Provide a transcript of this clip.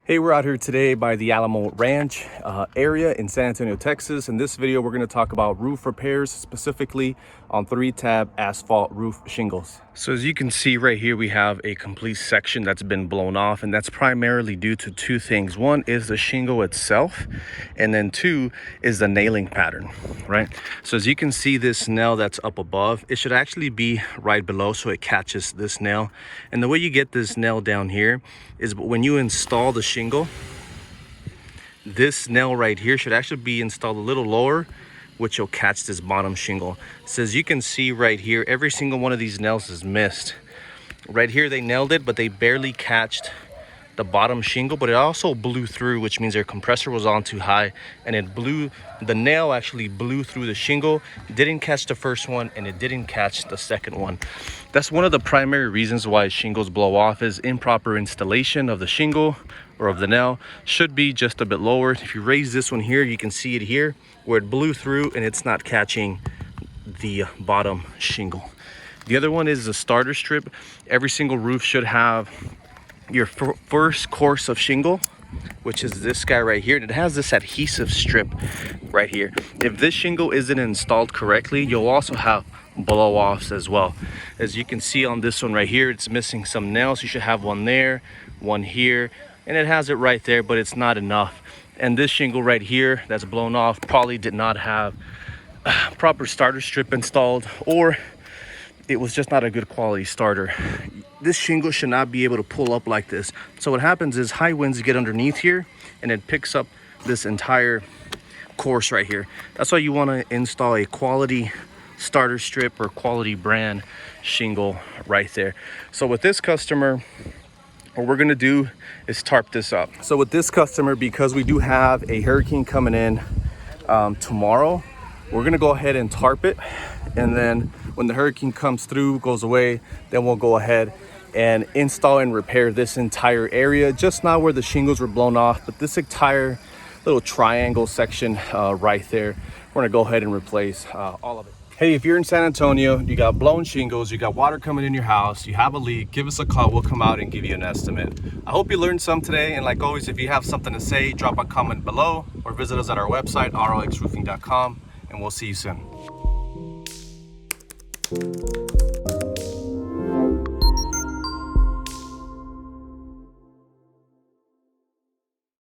Hey, we're out here today by the Alamo Ranch area in San Antonio, Texas. In this video, we're going to talk about roof repairs, specifically on 3-tab asphalt roof shingles. So as you can see right here, we have a complete section that's been blown off, and that's primarily due to two things. One is the shingle itself, and then two is the nailing pattern, right? So as you can see, this nail that's up above, it should actually be right below so it catches this nail. And the way you get this nail down here is when you install the shingle, this nail right here should actually be installed a little lower, which will catch this bottom shingle. So as you can see right here, every single one of these nails is missed. Right here they nailed it, but they barely catched the bottom shingle, but it also blew through, which means their compressor was on too high, and it blew, the nail actually blew through the shingle. It didn't catch the first one, and it didn't catch the second one. That's one of the primary reasons why shingles blow off, is improper installation of the shingle or of the nail. Should be just a bit lower. If you raise this one here, you can see it here where it blew through and it's not catching the bottom shingle. The other one is the starter strip. Every single roof should have your first course of shingle, which is this guy right here, and it has this adhesive strip right here. If this shingle isn't installed correctly, you'll also have blow-offs as well. As you can see on this one right here, it's missing some nails. You should have one there, one here, and it has it right there, but it's not enough. And this shingle right here that's blown off probably did not have proper starter strip installed, or it was just not a good quality starter. This shingle should not be able to pull up like this. So what happens is high winds get underneath here and it picks up this entire course right here. That's why you want to install a quality starter strip or quality brand shingle right there. So with this customer, what we're going to do is tarp this up. So with this customer, because we do have a hurricane coming in tomorrow, we're going to go ahead and tarp it, and then when the hurricane comes through, goes away, then we'll go ahead and install and repair this entire area, just not where the shingles were blown off, but this entire little triangle section right there. We're going to go ahead and replace all of it. Hey, if you're in San Antonio, you got blown shingles, you got water coming in your house, you have a leak, give us a call. We'll come out and give you an estimate. I hope you learned some today. And like always, if you have something to say, drop a comment below or visit us at our website, roxroofing.com, and we'll see you soon.